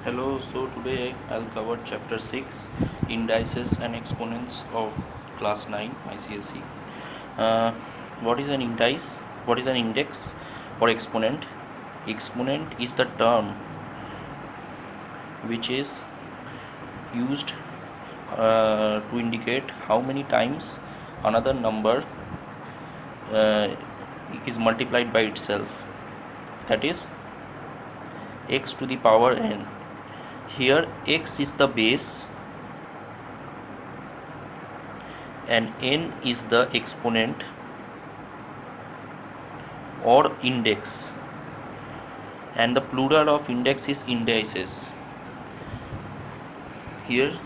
Hello, so today I'll cover chapter 6 indices and exponents of class 9 ICSE. Uh, what is an indice? What is an index or exponent? Exponent is the term which is used to indicate how many times another number uh, is multiplied by itself, that is x to the power n. Here x is the base and n is the exponent or index, and the plural of index is indices. Here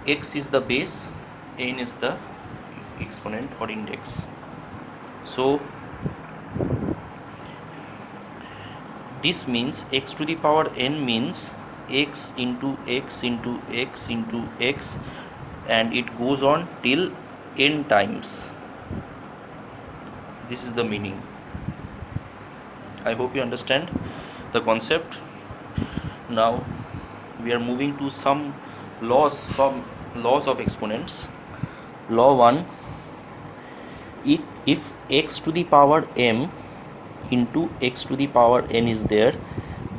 x is the base, n is the exponent or index. So this means x to the power n means x into x into x into x, and it goes on till n times. This is the meaning. I hope you understand the concept. Now we are moving to some laws of exponents. Law 1: if x to the power m into x to the power n is there,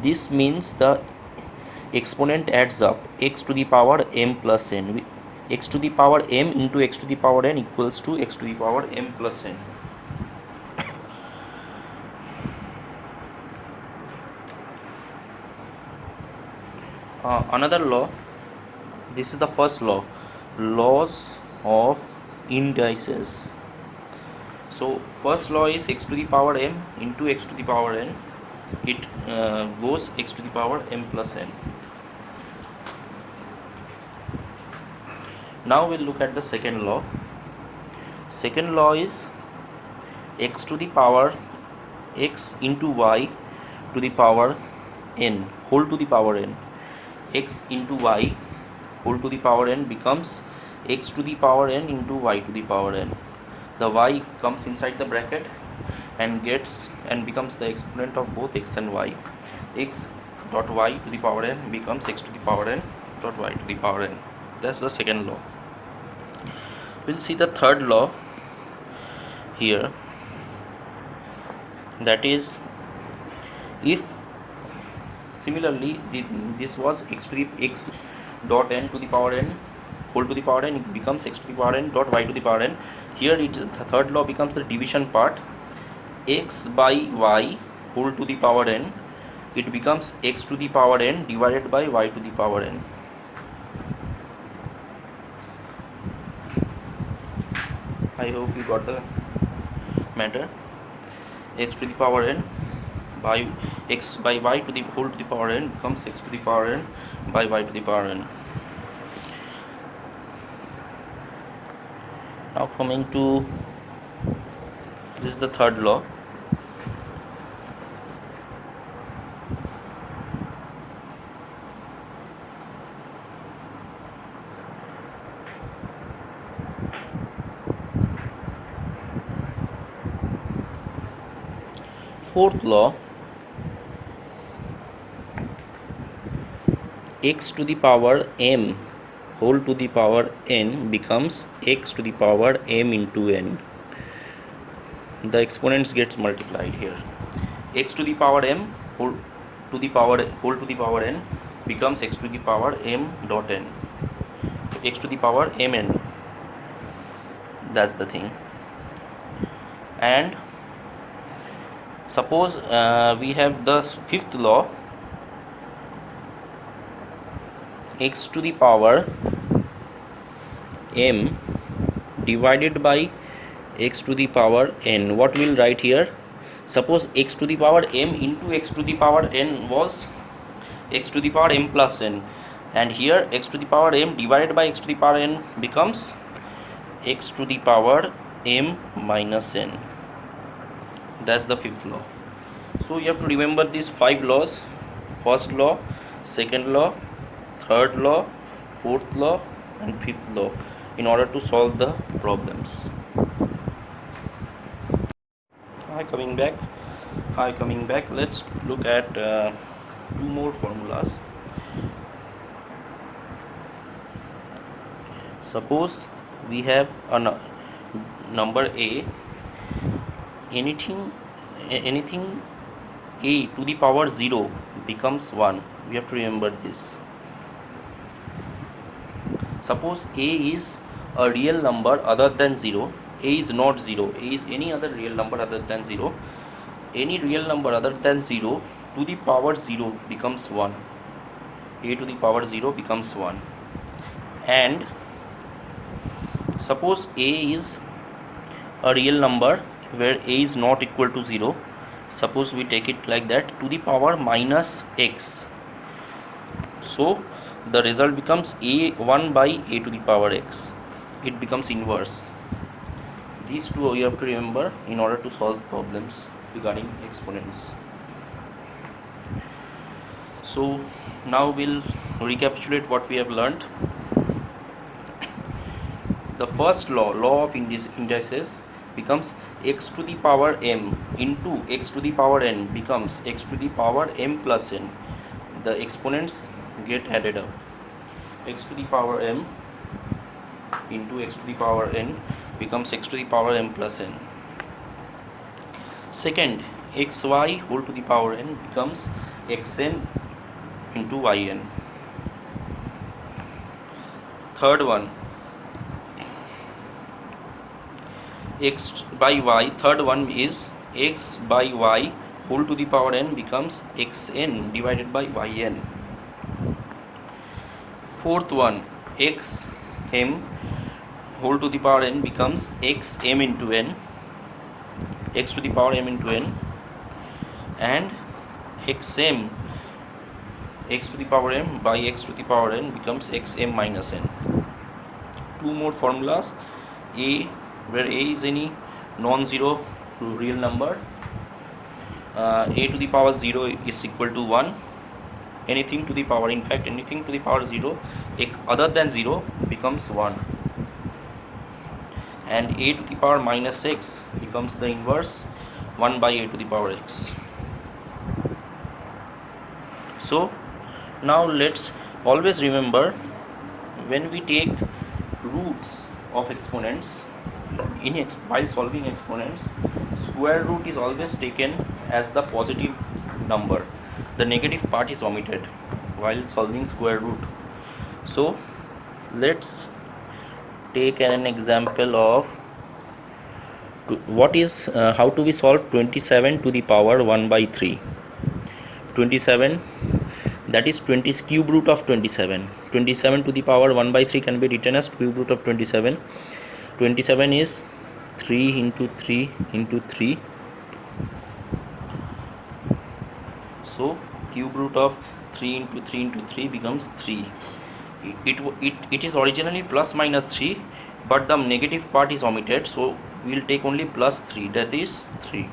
this means the exponent adds up x to the power m plus n. X to the power m into x to the power n equals to x to the power m plus n. Another law, this is the first law, laws of indices. So first law is x to the power m into x to the power n, it goes x to the power m plus n. Now we'll look at the second law. Second law is x to the power x into y to the power n whole to the power n. X into y whole to the power n becomes x to the power n into y to the power n. The y comes inside the bracket and becomes the exponent of both x and y. X dot y to the power n becomes x to the power n dot y to the power n. That's the second law. We'll see the third law here, that is, if similarly this was x to the x dot n to the power n whole to the power n, it becomes x to the power n dot y to the power n. Here the third law becomes the division part. X by y whole to the power n, it becomes x to the power n divided by y to the power n. I hope you got the matter. X to the power n by x by y to the whole to the power n becomes x to the power n by y to the power n. Now coming to, this is the third law. Fourth law, x to the power m whole to the power n becomes x to the power m into n. The exponents gets multiplied here. X to the power m whole to the power n becomes x to the power m dot n, x to the power mn. That's the thing. And suppose we have the fifth law, x to the power m divided by x to the power n. What we'll write here, suppose x to the power m into x to the power n was x to the power m plus n, and here x to the power m divided by x to the power n becomes x to the power m minus n. That's the fifth law. So you have to remember these 5 laws: first law, second law, third law, fourth law, and fifth law, in order to solve the problems. Hi, coming back. Let's look at 2 more formulas. Suppose we have a number a, anything anything a to the power 0 becomes 1. We have to remember this. Suppose a is a real number other than 0. A is not 0. A is any other real number other than 0. Any real number other than 0 to the power 0 becomes 1. A to the power 0 becomes 1. And suppose a is a real number where a is not equal to 0. Suppose we take it like that, to the power minus x. So the result becomes a 1 by a to the power x. It becomes inverse. These two you have to remember in order to solve problems regarding exponents. So now we'll recapitulate what we have learned. The first law of indices, becomes x to the power m into x to the power n becomes x to the power m plus n. The exponents get added up. X to the power m into x to the power n becomes x to the power m plus n. Second, xy whole to the power n becomes xn into yn. Third one, x by y. Third one is x by y whole to the power n becomes xn divided by yn. Fourth one, x m whole to the power n becomes xm into n, x to the power m into n, and xm, x to the power m by x to the power n becomes xm minus n. Two more formulas. A, where a is any non-zero real number, a to the power 0 is equal to 1. Anything to the power, in fact anything to the power 0 other than 0 becomes 1. And a to the power minus x becomes the inverse, 1 by a to the power x. So now let's always remember, when we take roots of exponents while solving exponents, square root is always taken as the positive number. The negative part is omitted while solving square root. So let's take an example of what is how do we solve 27 to the power 1 by 3. 27, that is 20 cube root of 27. 27 to the power 1 by 3 can be written as cube root of 27. 27 is 3 into 3 into 3. So cube root of 3 into 3 into 3 becomes 3. It is originally plus minus 3, but the negative part is omitted, so we will take only plus 3, that is 3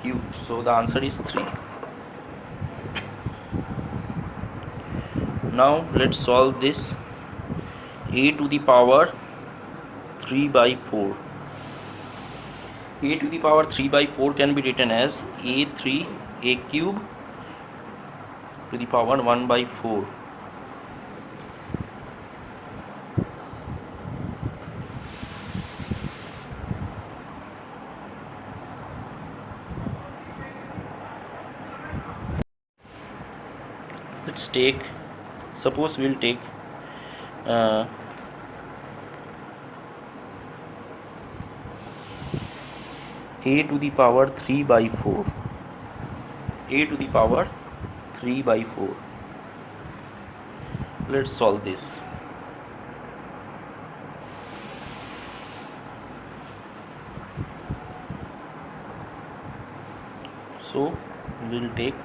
cube. So the answer is 3. Now let's solve this. A to the power 3 by 4. A to the power 3 by 4 can be written as a cube to the power 1 by 4. Let's take, suppose we'll take a to the power 3 by 4. A to the power 3 by 4. Let's solve this. So we'll take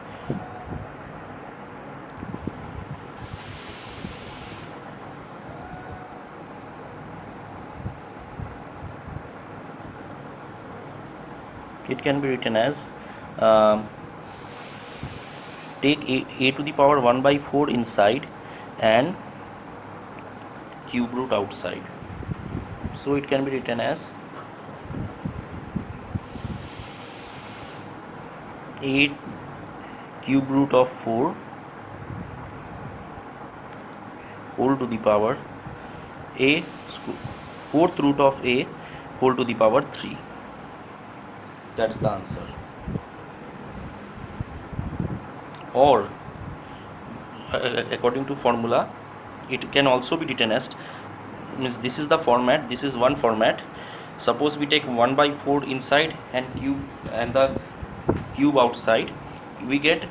it can be written as take a to the power 1 by 4 inside and cube root outside. So it can be written as 8 cube root of 4 whole to the power a fourth root of a whole to the power 3. That's the answer. Or according to formula, it can also be written as, means this is the format, this is one format. Suppose we take 1 by 4 inside and the cube outside, we get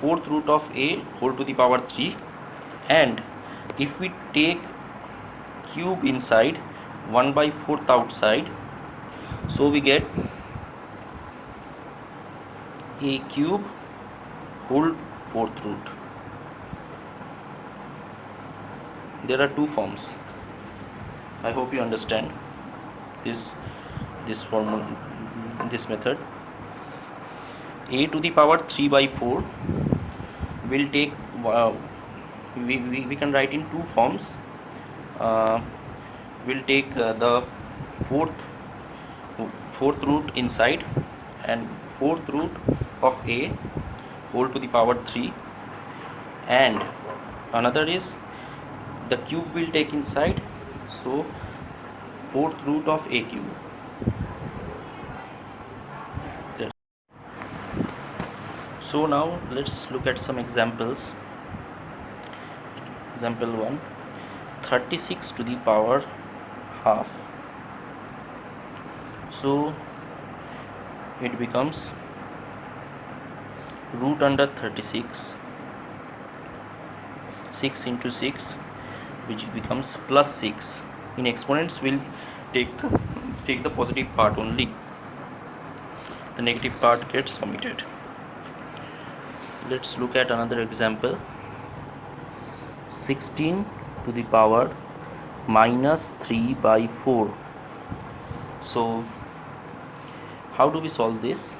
fourth root of a whole to the power 3. And if we take cube inside, 1 by 4th outside, so we get a cube whole fourth root. There are two forms. I hope you understand this formula, this method. A to the power 3 by 4 will take, we can write in two forms. We'll take the fourth root inside and fourth root of a whole to the power 3, and another is the cube will take inside, so fourth root of a cube. So now let's look at some examples. Example 1, 36 to the power half. So it becomes root under 36, 6 into 6, which becomes plus 6. In exponents we'll take the positive part only, the negative part gets omitted. Let's look at another example. 16 to the power minus 3 by 4. So how do we solve this?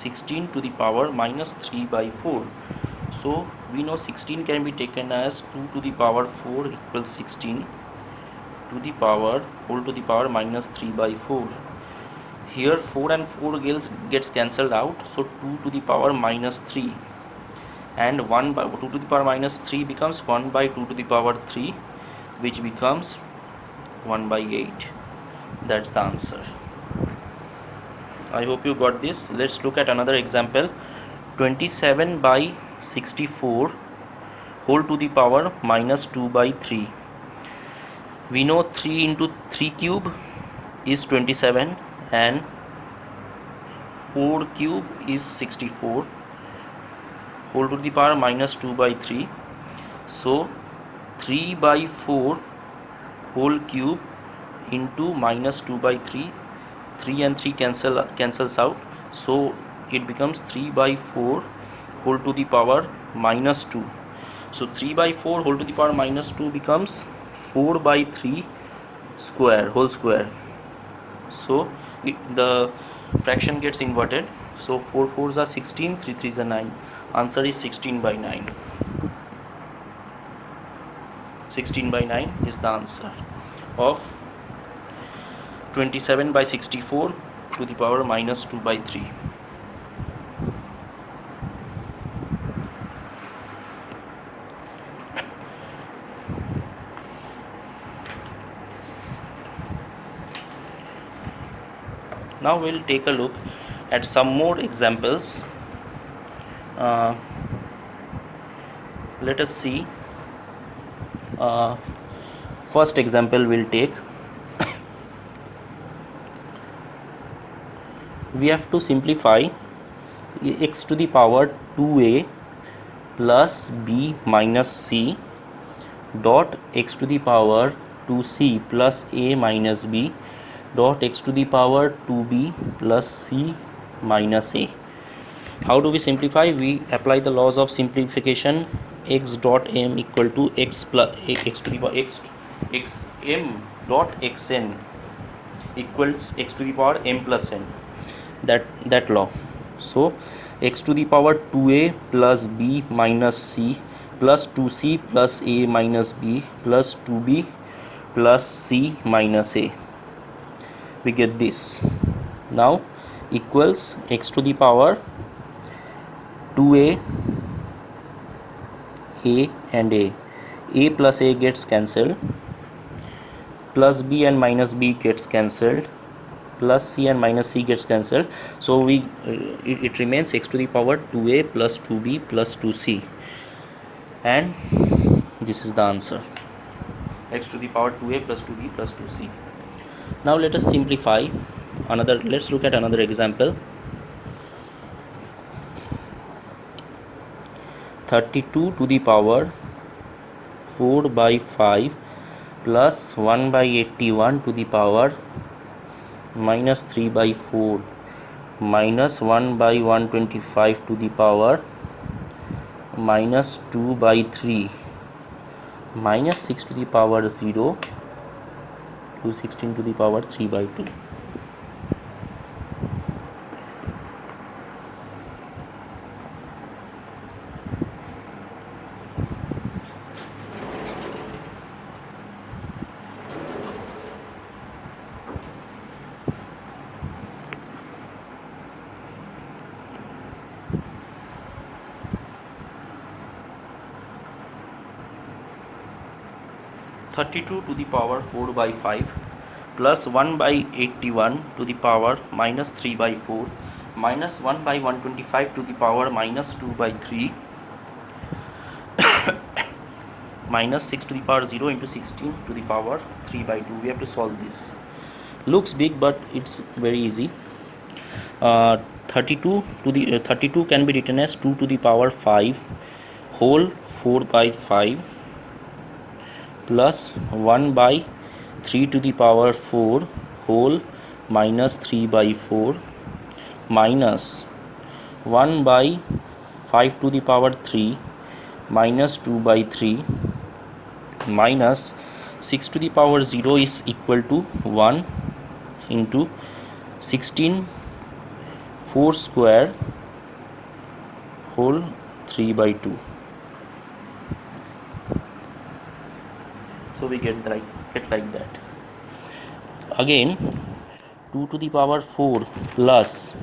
16 to the power minus 3 by 4. So we know 16 can be taken as 2 to the power 4 equals 16 to the power whole to the power minus 3 by 4. Here 4 and 4 gets cancelled out, so 2 to the power minus 3, and 1 by 2 to the power minus 3 becomes 1 by 2 to the power 3, which becomes 1 by 8. That's the answer. I hope you got this. Let's look at another example. 27 by 64 whole to the power minus 2 by 3. We know 3 into 3 cube is 27 and 4 cube is 64 whole to the power minus 2 by 3. So 3 by 4 whole cube into minus 2 by 3, 3 and 3 cancels out, so it becomes 3 by 4 whole to the power minus 2. So 3 by 4 whole to the power minus 2 becomes 4 by 3 square, whole square. So the fraction gets inverted, so 4 4s are 16, 3 3s are 9. Answer is 16 by 9. 16 by 9 is the answer of 27 by 64 to the power minus 2 by 3. Now we'll take a look at some more examples. Let us see. First example we'll take. We have to simplify x to the power 2a plus b minus c dot x to the power 2c plus a minus b dot x to the power 2b plus c minus a. How do we simplify? We apply the laws of simplification. X dot m equal to x plus x to the power x m dot xn equals x to the power m plus n. That law. So x to the power 2a plus b minus c plus 2c plus a minus b plus 2b plus c minus a. We get this. Now equals x to the power 2a and a a plus a gets cancelled, plus b and minus b gets cancelled, plus c and minus c gets cancelled. So it remains x to the power 2a plus 2b plus 2c, and this is the answer, x to the power 2a plus 2b plus 2c. Now let us simplify let's look at another example. 32 to the power 4 by 5 plus 1 by 81 to the power minus 3 by 4 minus 1 by 125 to the power minus 2 by 3 minus 6 to the power 0 to 16 to the power 3 by 2. Thirty-two to the power 4 by 5 plus 1 by 81 to the power minus 3 by 4 minus 1 by 125 to the power minus 2 by 3 minus 6 to the power 0 into 16 to the power 3 by 2. We have to solve this. Looks big, but it's very easy. 32 can be written as 2 to the power 5 whole 4 by 5 plus 1 by 3 to the power 4 whole minus 3 by 4 minus 1 by 5 to the power 3 minus 2 by 3 minus 6 to the power 0 is equal to 1 into 16 4 square whole 3 by 2. So we get like that. Again 2 to the power 4 plus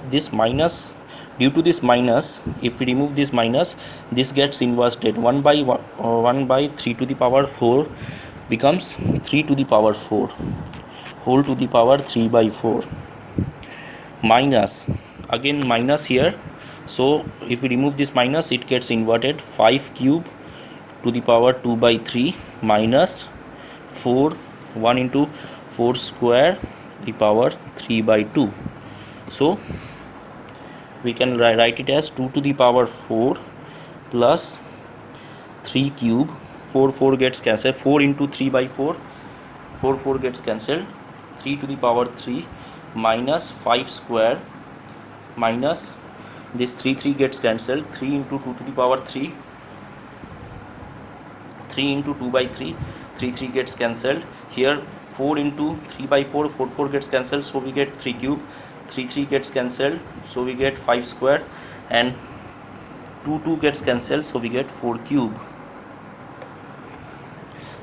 this minus, due to this minus, if we remove this minus, this gets inverted. 1 by 3 to the power 4 becomes 3 to the power 4 whole to the power 3 by 4 minus, again minus here, so if we remove this minus it gets inverted. 5 cube to the power 2 by 3 minus 4 1 into 4 square the power 3 by 2. So we can write it as 2 to the power 4 plus 3 cube, 4 gets cancelled, 4 into 3 by 4 4 gets cancelled, 3 to the power 3 minus 5 square minus this 3 gets cancelled, 3 into 2 to the power 3 into 2 by 3 3 gets cancelled. Here 4 into 3 by 4 4 gets cancelled, so we get 3 cube, 3 gets cancelled, so we get 5 square, and 2 gets cancelled, so we get 4 cube.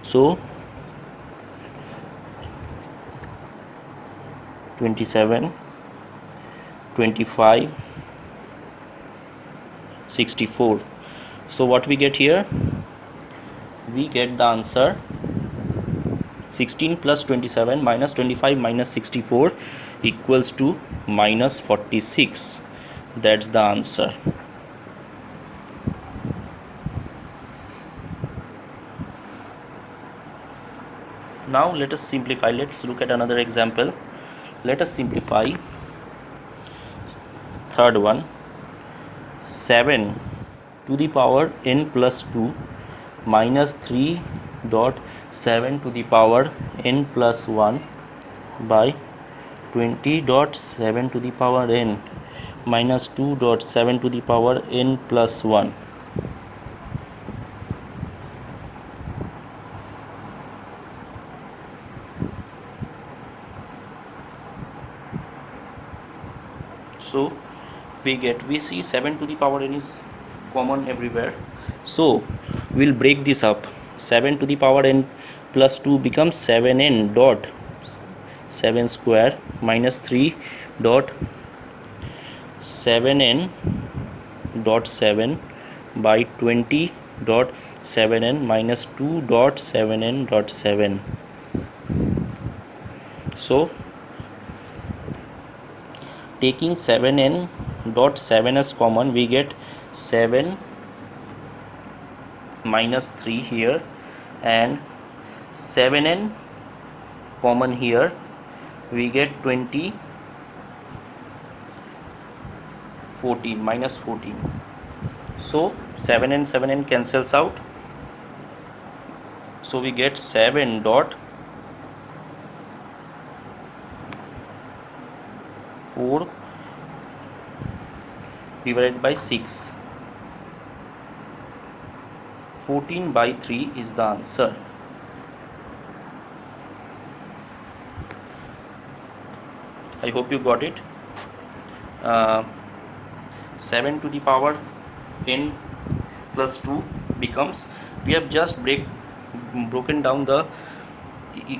So 27 25 64. So what we get here? We get the answer 16 plus 27 minus 25 minus 64 equals to minus 46. That's the answer. Now let us simplify. Let's look at another example. Let us simplify. Third one, 7 to the power n plus 2 minus 3 dot 7 to the power n plus 1 by 20 dot 7 to the power n minus 2 dot 7 to the power n plus 1. So we see 7 to the power n is common everywhere, so we'll break this up. 7 to the power n plus 2 becomes 7n dot 7 square minus 3 dot 7n dot 7 by 20 dot 7n minus 2 dot 7n dot 7. So taking 7n dot 7 as common, we get 7 minus 3 here, and 7n common here, we get 20 14 minus 14. So 7n cancels out, so we get 7 dot 4 divided by 6. 14 by 3 is the answer. I hope you got it. 7 to the power n plus 2 becomes, we have just broken down the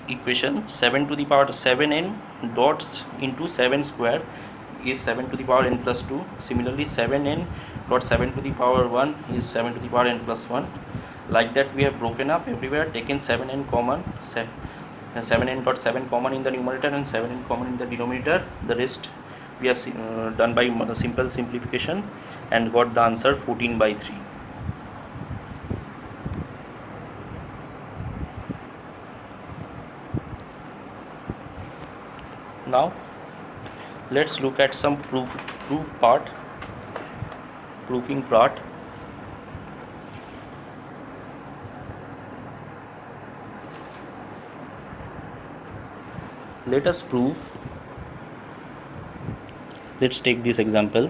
equation. 7 to the power 7n dots into 7 square is 7 to the power n plus 2. Similarly 7n dot 7 to the power 1 is 7 to the power n plus 1. Like that we have broken up everywhere, taken 7n common, 7n dot 7 common in the numerator and 7n common in the denominator. The rest we have done by simple simplification and got the answer 14 by 3. Now let's look at some proofing part. Let us prove. Let's take this example.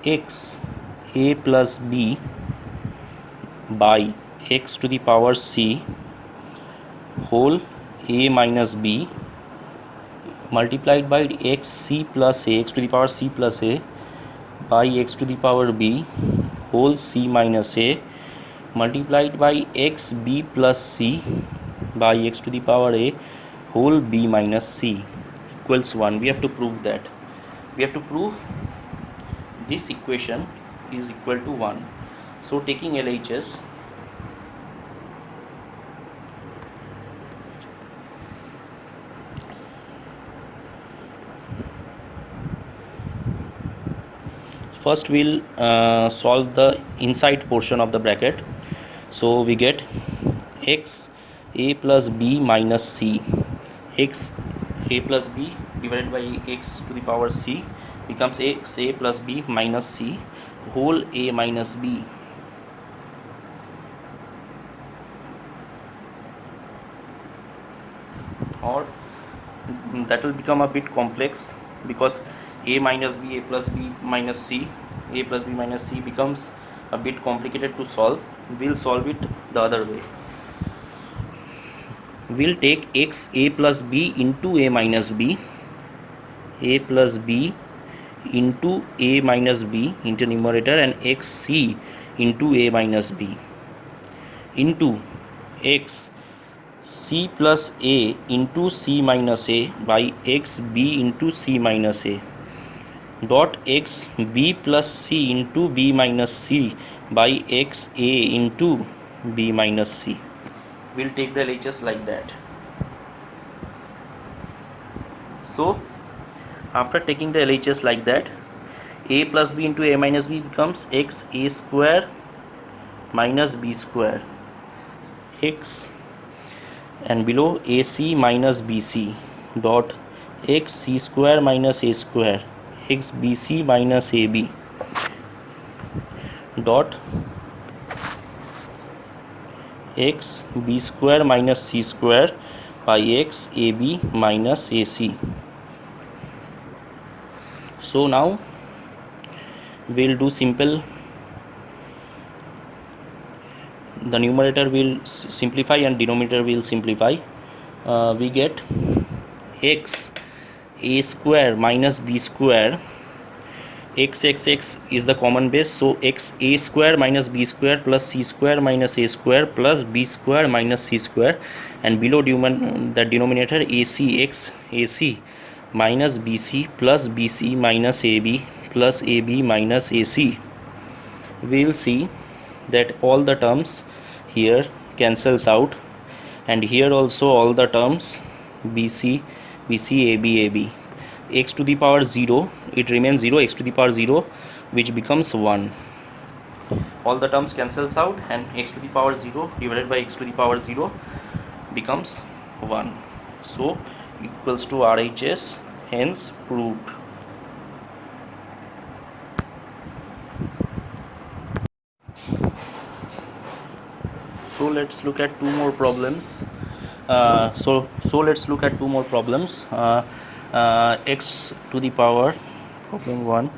X a plus b by x to the power c whole a minus b multiplied by x c plus a, x to the power c plus a, by x to the power b whole c minus a multiplied by x b plus c by x to the power a whole b minus c equals 1. We have to prove that. We have to prove this equation is equal to 1. So taking LHS, first we'll solve the inside portion of the bracket. So we get x a plus b minus c, x a plus b divided by x to the power c becomes x a plus b minus c whole a minus b. Or that will become a bit complex because a minus b, a plus b minus c, a plus b minus c becomes a bit complicated to solve. We'll solve it the other way. We'll take x a plus b into a minus b, a plus b into a minus b into numerator, and x c into a minus b into x c plus a into c minus a by x b into c minus a dot x b plus c into b minus c by x a into b minus c. We'll take the LHS like that. So after taking the LHS like that, a plus b into a minus b becomes x a square minus b square, x, and below ac minus bc dot x c square minus a square, x bc minus ab dot x b square minus c square by x ab minus ac. So now we'll do simple. The numerator will simplify and denominator will simplify. We get x a square minus b square, x is the common base, so x a square minus b square plus c square minus a square plus b square minus c square, and below the denominator ac, x ac minus bc plus bc minus ab plus AB minus AC, we will see that all the terms here cancels out, and here also all the terms BC, AB, AB. X to the power 0, it remains 0, x to the power 0, which becomes 1. All the terms cancels out, and x to the power 0 divided by x to the power 0 becomes 1. So equals to RHS, hence proved. So let's look at two more problems. So let's look at two more problems. X to the power, problem 1,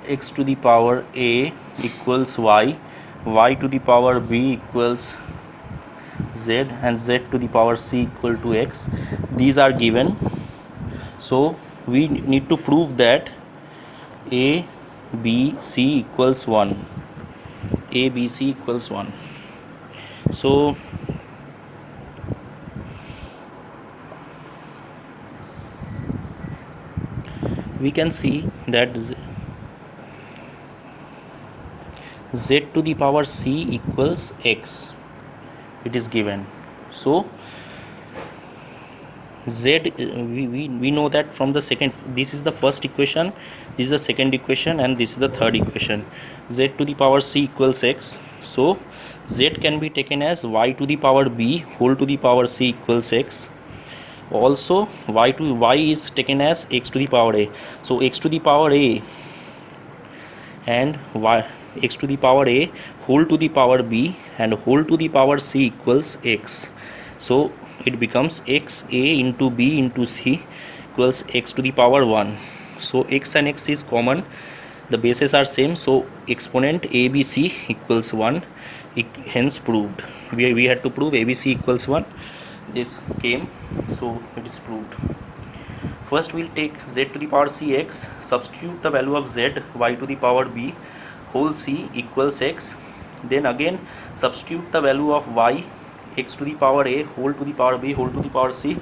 x to the power a equals y, y to the power b equals z, and z to the power c equal to x. These are given. So we need to prove that a b c equals 1. A b c equals 1. So we can see that z to the power c equals x, it is given. So z, we know that from the second, this is the first equation, this is the second equation, and this is the third equation. Z to the power c equals x, so z can be taken as y to the power b whole to the power c equals x. Also y is taken as x to the power a, so x to the power a and y, x to the power a whole to the power b and whole to the power c equals x. So it becomes x a into b into c equals x to the power 1. So x and x is common, the bases are same, so exponent abc equals 1, hence proved. We had to prove abc equals 1, this came, so it is proved. First we'll take z to the power c x, substitute the value of z, y to the power b whole c equals x, then again substitute the value of y, x to the power a whole to the power b whole to the power c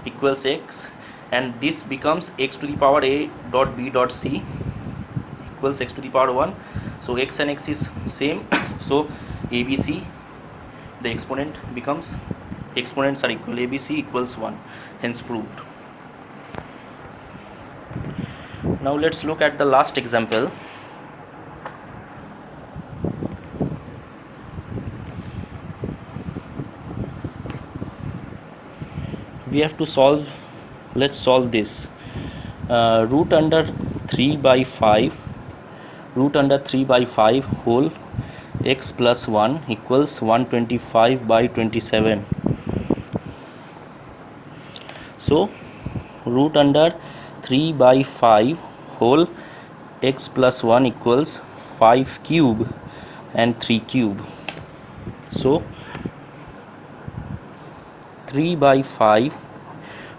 equals x, and this becomes x to the power a dot b dot c equals x to the power 1. So x and x is same, so abc, the exponent becomes, exponents are equal, abc equals 1, hence proved. Now let's look at the last example. We have to solve, let's solve this. Root under 3 by 5, root under 3 by 5 whole x plus 1 equals 125 by 27. So root under 3 by 5 whole x plus 1 equals 5 cube and 3 cube. So 3 by 5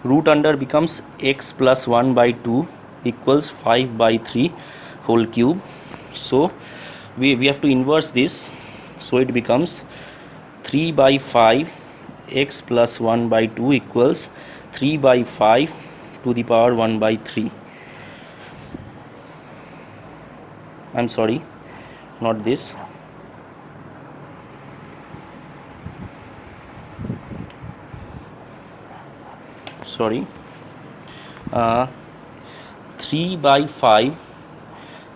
root under becomes x plus 1 by 2 equals 5 by 3 whole cube. So we have to inverse this, so it becomes 3 by 5 x plus 1 by 2 equals 3 by 5 to the power 1 by 3. I'm sorry, not this. Sorry, 3 by 5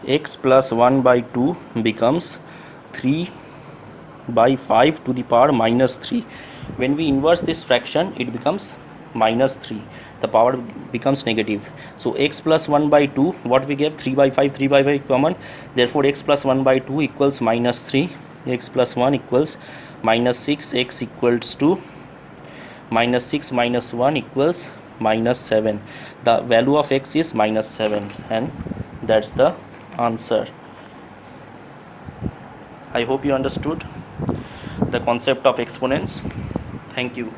x plus 1 by 2 becomes 3 by 5 to the power minus 3. When we inverse this fraction, it becomes minus 3, the power becomes negative. So x plus 1 by 2, what we get, 3 by 5, 3 by 5 common, therefore x plus 1 by 2 equals minus 3, x plus 1 equals minus 6, x equals to minus 6 minus 1 equals minus 7. The value of x is minus 7, and that's the answer. I hope you understood the concept of exponents. Thank you.